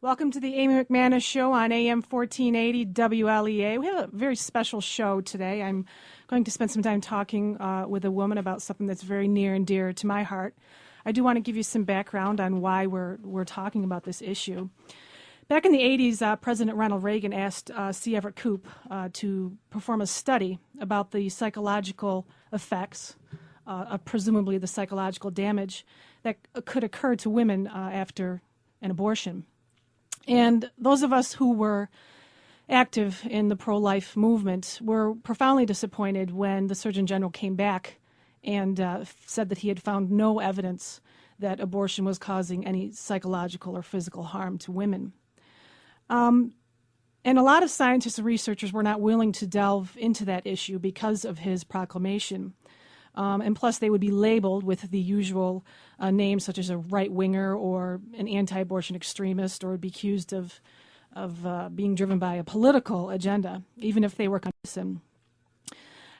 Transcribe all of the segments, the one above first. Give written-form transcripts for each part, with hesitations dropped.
Welcome to the Amy McManus Show on AM 1480 WLEA. We have a very special show today. I'm going to spend some time talking with a woman about something that's very near and dear to my heart. I do want to give you some background on why we're talking about this issue. Back in the 80s, President Ronald Reagan asked C. Everett Koop to perform a study about the psychological effects, presumably the psychological damage that could occur to women after an abortion. And those of us who were active in the pro-life movement were profoundly disappointed when the Surgeon General came back and said that he had found no evidence that abortion was causing any psychological or physical harm to women. And a lot of scientists and researchers were not willing to delve into that issue because of his proclamation. And plus, they would be labeled with the usual names such as a right-winger or an anti-abortion extremist, or would be accused of being driven by a political agenda, even if they were consistent.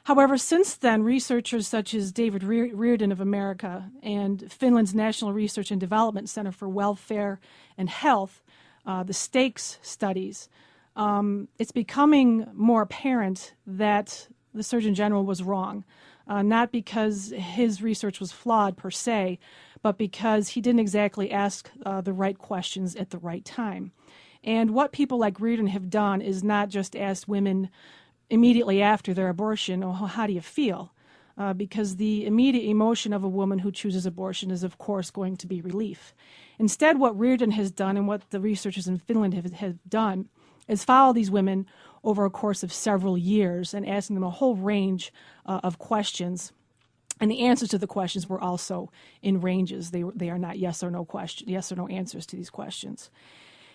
However, since then, researchers such as David Reardon of America and Finland's National Research and Development Center for Welfare and Health, the STAKES studies, it's becoming more apparent that the Surgeon General was wrong. Not because his research was flawed per se, but because he didn't exactly ask the right questions at the right time. And what people like Reardon have done is not just ask women immediately after their abortion, oh, how do you feel? Because the immediate emotion of a woman who chooses abortion is, of course, going to be relief. Instead, what Reardon has done and what the researchers in Finland have done is follow these women over a course of several years and asking them a whole range of questions. And the answers to the questions were also in ranges. They are not yes or no answers to these questions.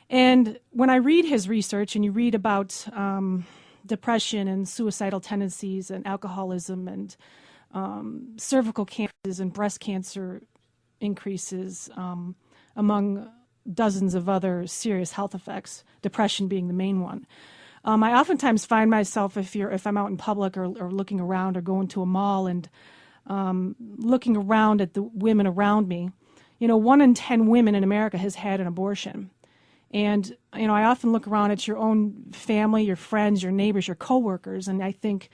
And when I read his research and you read about depression and suicidal tendencies and alcoholism and cervical cancers and breast cancer increases among dozens of other serious health effects, depression being the main one. I oftentimes find myself, if I'm out in public or looking around or going to a mall and looking around at the women around me, 1 in 10 women in America has had an abortion. And, I often look around at your own family, your friends, your neighbors, your coworkers, and I think,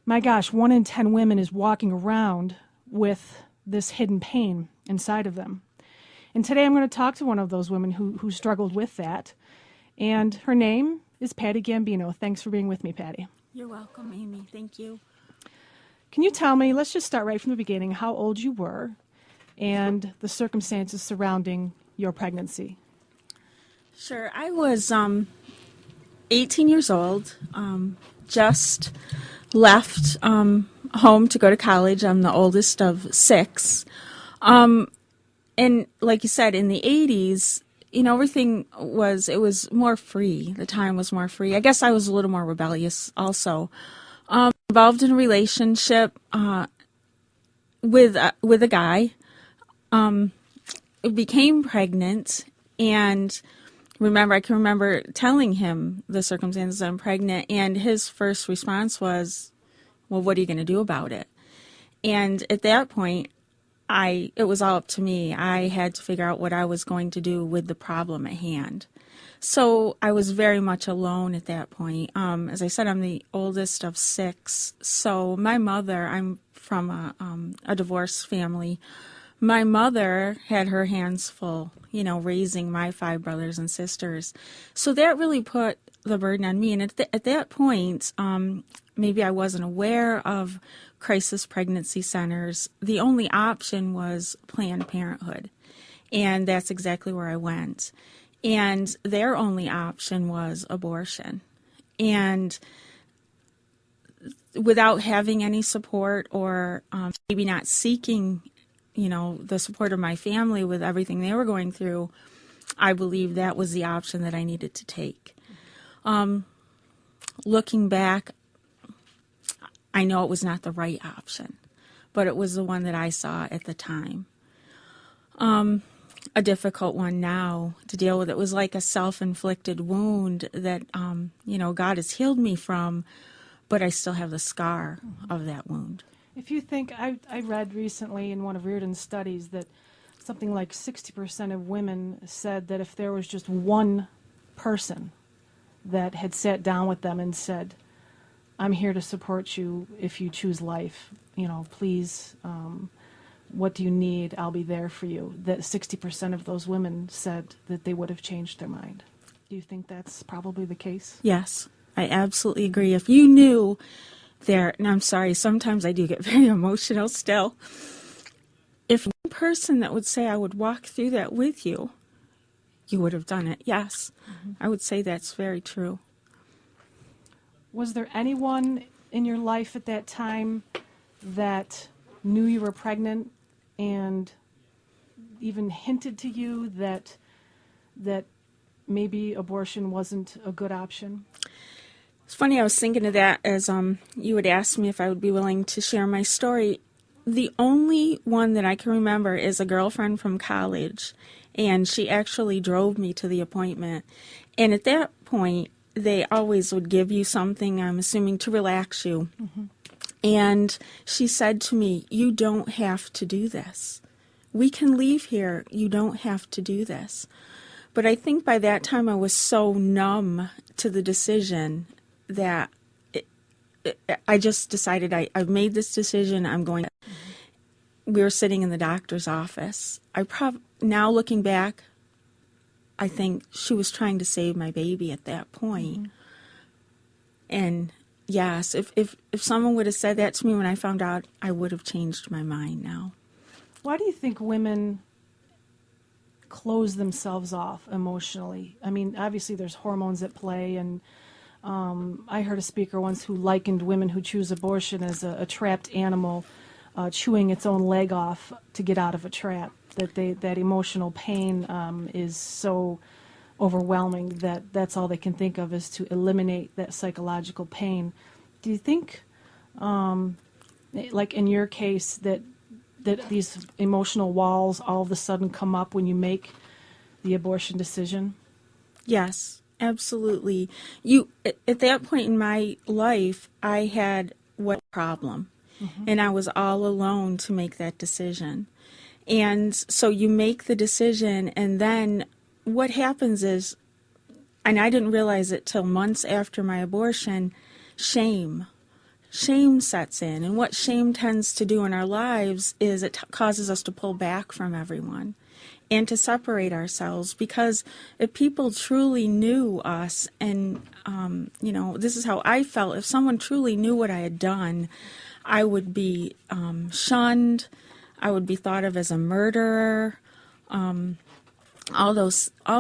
my gosh, 1 in 10 women is walking around with this hidden pain inside of them. And today I'm going to talk to one of those women who struggled with that. And her name is Patty Gambino. Thanks for being with me, Patty. You're welcome, Amy. Thank you. Can you tell me, let's just start right from the beginning, how old you were and the circumstances surrounding your pregnancy? Sure. I was 18 years old, just left home to go to college. I'm the oldest of 6. And like you said, in the 80s, everything it was more free. The time was more free. I guess I was a little more rebellious also. Involved in a relationship with a guy. Became pregnant, and I can remember telling him the circumstances I'm pregnant, and his first response was, well, what are you going to do about it? And at that point, it was all up to me. I had to figure out what I was going to do with the problem at hand. So I was very much alone at that point. As I said, I'm the oldest of 6. So my mother, I'm from a divorced family. My mother had her hands full, raising my 5 brothers and sisters. So that really put the burden on me. And at that point, maybe I wasn't aware of crisis pregnancy centers. The only option was Planned Parenthood, and that's exactly where I went. And their only option was abortion. And without having any support, or maybe not seeking, the support of my family with everything they were going through, I believe that was the option that I needed to take. Looking back, I know it was not the right option, but it was the one that I saw at the time. A difficult one now to deal with. It was like a self-inflicted wound that, God has healed me from, but I still have the scar of that wound. If you think, I read recently in one of Reardon's studies that something like 60% of women said that if there was just one person that had sat down with them and said, I'm here to support you if you choose life, please, what do you need? I'll be there for you. That 60% of those women said that they would have changed their mind. Do you think that's probably the case? Yes, I absolutely agree. If you knew there, and I'm sorry, sometimes I do get very emotional still. If one person that would say, I would walk through that with you, you would have done it. Yes, I would say that's very true. Was there anyone in your life at that time that knew you were pregnant and even hinted to you that maybe abortion wasn't a good option? It's funny, I was thinking of that as you had asked me if I would be willing to share my story. The only one that I can remember is a girlfriend from college, and she actually drove me to the appointment. And at that point, they always would give you something, I'm assuming, to relax you. Mm-hmm. And she said to me, you don't have to do this. We can leave here. You don't have to do this. But I think by that time I was so numb to the decision that I just decided I've made this decision. I'm going to. We were sitting in the doctor's office. Now looking back, I think she was trying to save my baby at that point. Mm-hmm. And yes, if someone would have said that to me when I found out, I would have changed my mind now. Why do you think women close themselves off emotionally? I mean, obviously there's hormones at play, and I heard a speaker once who likened women who choose abortion as a trapped animal chewing its own leg off to get out of a trap. That emotional pain is so overwhelming that that's all they can think of is to eliminate that psychological pain. Do you think, like in your case, that these emotional walls all of a sudden come up when you make the abortion decision? Yes, absolutely. At that point in my life, I had what problem, and I was all alone to make that decision. And so you make the decision, and then what happens is, and I didn't realize it till months after my abortion, shame. Shame sets in, and what shame tends to do in our lives is it causes us to pull back from everyone and to separate ourselves, because if people truly knew us, and this is how I felt, if someone truly knew what I had done, I would be shunned, I would be thought of as a murderer, all